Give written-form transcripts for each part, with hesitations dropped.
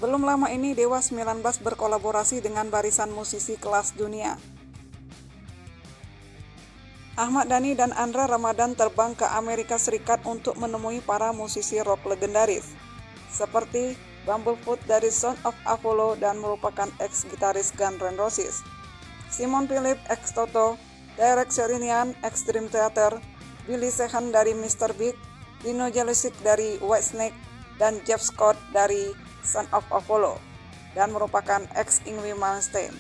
Belum lama ini Dewa 19 berkolaborasi dengan barisan musisi kelas dunia. Ahmad Dhani dan Andra Ramadan terbang ke Amerika Serikat untuk menemui para musisi rock legendaris, seperti Bumblefoot dari Son of Apollo dan merupakan ex-gitaris Guns N' Roses, Simon Philip ex-Toto, Derek Sherinian ex-Dream Theater, Billy Sheehan dari Mr. Big, Dino Jelusic dari Whitesnake, dan Jeff Scott dari Son of Apollo, dan merupakan ex-Yngwie Malmsteen.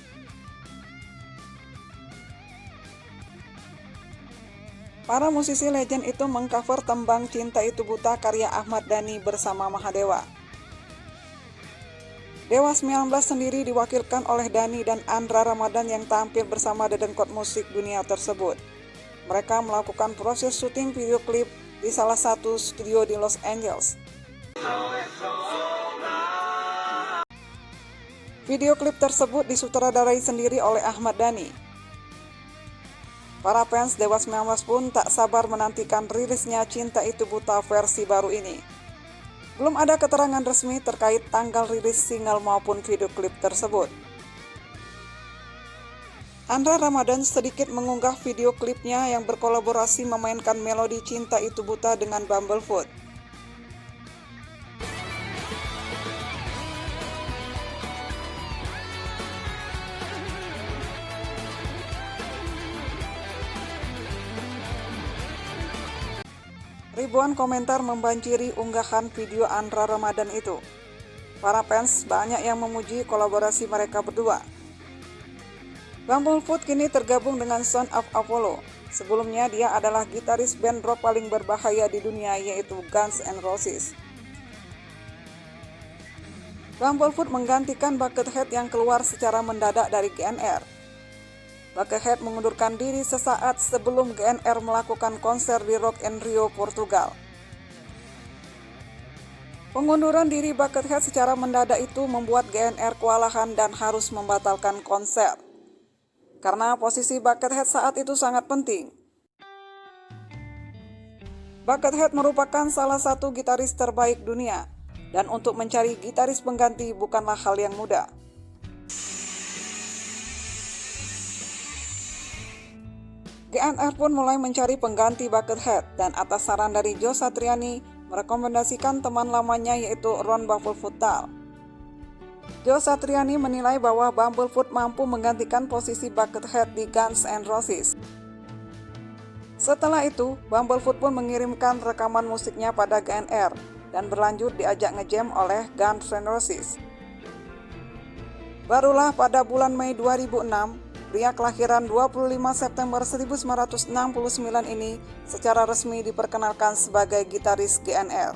Para musisi legend itu mengcover tembang Cinta Itu Buta karya Ahmad Dhani bersama Mahadewa. Dewa 19 sendiri diwakilkan oleh Dhani dan Andra Ramadan yang tampil bersama dedengkot musik dunia tersebut. Mereka melakukan proses syuting video klip di salah satu studio di Los Angeles. Video klip tersebut disutradarai sendiri oleh Ahmad Dhani. Para fans Dewa 19 pun tak sabar menantikan rilisnya Cinta Itu Buta versi baru ini. Belum ada keterangan resmi terkait tanggal rilis single maupun video klip tersebut. Andra Ramadan sedikit mengunggah video klipnya yang berkolaborasi memainkan melodi Cinta Itu Buta dengan Bumblefoot. Ribuan komentar membanjiri unggahan video Andra Ramadan itu. Para fans banyak yang memuji kolaborasi mereka berdua. Bumblefoot kini tergabung dengan Son of Apollo. Sebelumnya dia adalah gitaris band rock paling berbahaya di dunia yaitu Guns N' Roses. Bumblefoot menggantikan Buckethead yang keluar secara mendadak dari GNR. Buckethead mengundurkan diri sesaat sebelum GNR melakukan konser di Rock in Rio, Portugal. Pengunduran diri Buckethead secara mendadak itu membuat GNR kewalahan dan harus membatalkan konser. Karena posisi Buckethead saat itu sangat penting. Buckethead merupakan salah satu gitaris terbaik dunia, dan untuk mencari gitaris pengganti bukanlah hal yang mudah. GNR pun mulai mencari pengganti Buckethead dan atas saran dari Joe Satriani merekomendasikan teman lamanya yaitu Ron Bumblefoot. Joe Satriani menilai bahwa Bumblefoot mampu menggantikan posisi Buckethead di Guns N' Roses. Setelah itu, Bumblefoot pun mengirimkan rekaman musiknya pada GNR dan berlanjut diajak ngejam oleh Guns N' Roses. Barulah pada bulan Mei 2006, pria kelahiran 25 September 1969 ini secara resmi diperkenalkan sebagai gitaris GNR.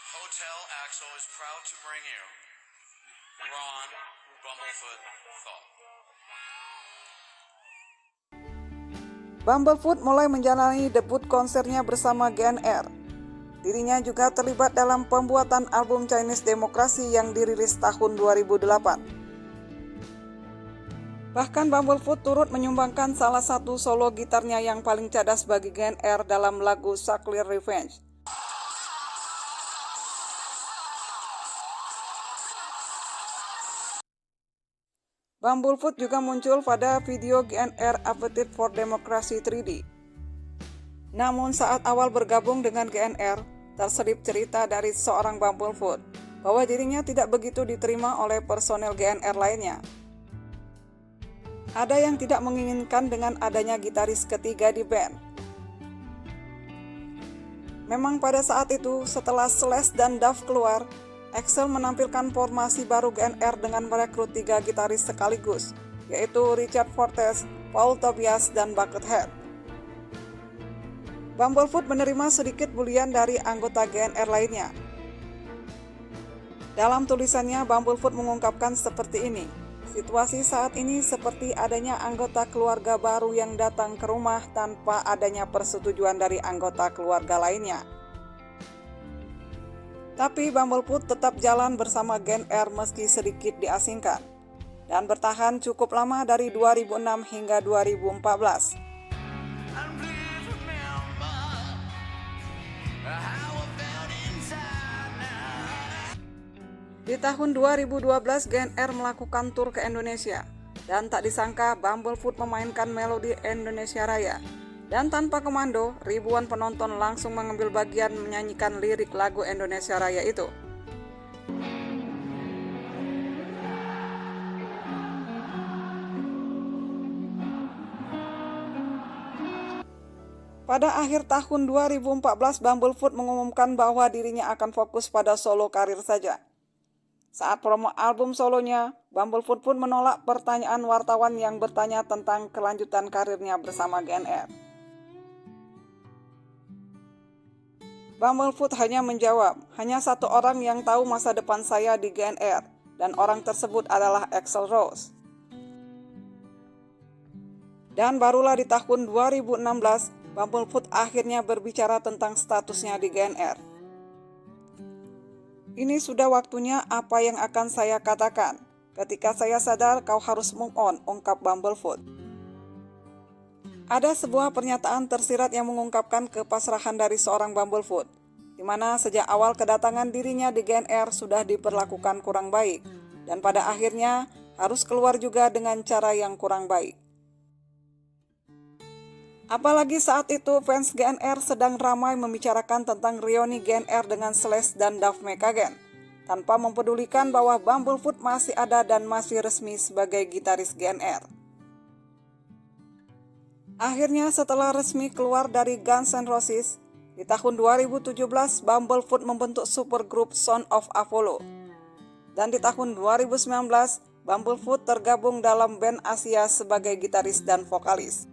Hotel Axel is proud to bring you Ron Bumblefoot Thal. Bumblefoot mulai menjalani debut konsernya bersama GNR. Dirinya juga terlibat dalam pembuatan album Chinese Democracy yang dirilis tahun 2008. Bahkan Bumblefoot turut menyumbangkan salah satu solo gitarnya yang paling cadas bagi GNR dalam lagu Nuclear Revenge. Bumblefoot juga muncul pada video GNR Appetite for Democracy 3D. Namun saat awal bergabung dengan GNR, terselip cerita dari seorang Bumblefoot bahwa dirinya tidak begitu diterima oleh personel GNR lainnya. Ada yang tidak menginginkan dengan adanya gitaris ketiga di band. Memang pada saat itu, setelah Slash dan Duff keluar, Axl menampilkan formasi baru GNR dengan merekrut 3 gitaris sekaligus, yaitu Richard Fortes, Paul Tobias, dan Buckethead. Bumblefoot menerima sedikit bulian dari anggota GNR lainnya. Dalam tulisannya, Bumblefoot mengungkapkan seperti ini, situasi saat ini seperti adanya anggota keluarga baru yang datang ke rumah tanpa adanya persetujuan dari anggota keluarga lainnya. Tapi Bumblefoot tetap jalan bersama Gen R meski sedikit diasingkan, dan bertahan cukup lama dari 2006 hingga 2014. And please remember how I felt inside now. Di tahun 2012, Gen R melakukan tur ke Indonesia, dan tak disangka Bumblefoot memainkan melodi Indonesia Raya. Dan tanpa komando, ribuan penonton langsung mengambil bagian menyanyikan lirik lagu Indonesia Raya itu. Pada akhir tahun 2014, Bumblefoot mengumumkan bahwa dirinya akan fokus pada solo karir saja. Saat promo album solonya, Bumblefoot pun menolak pertanyaan wartawan yang bertanya tentang kelanjutan karirnya bersama Gen R. Bumblefoot hanya menjawab, hanya satu orang yang tahu masa depan saya di Gen R, dan orang tersebut adalah Axl Rose. Dan barulah di tahun 2016, Bumblefoot akhirnya berbicara tentang statusnya di Gen R. Ini sudah waktunya apa yang akan saya katakan. Ketika saya sadar kau harus move on, ungkap Bumblefoot. Ada sebuah pernyataan tersirat yang mengungkapkan kepasrahan dari seorang Bumblefoot, di mana sejak awal kedatangan dirinya di Gen R sudah diperlakukan kurang baik, dan pada akhirnya harus keluar juga dengan cara yang kurang baik. Apalagi saat itu fans Gen R sedang ramai membicarakan tentang reuni Gen R dengan Slash dan Duff McKagan, tanpa mempedulikan bahwa Bumblefoot masih ada dan masih resmi sebagai gitaris Gen R. Akhirnya setelah resmi keluar dari Guns N' Roses, di tahun 2017 Bumblefoot membentuk supergroup Son of Apollo. Dan di tahun 2019, Bumblefoot tergabung dalam band Asia sebagai gitaris dan vokalis.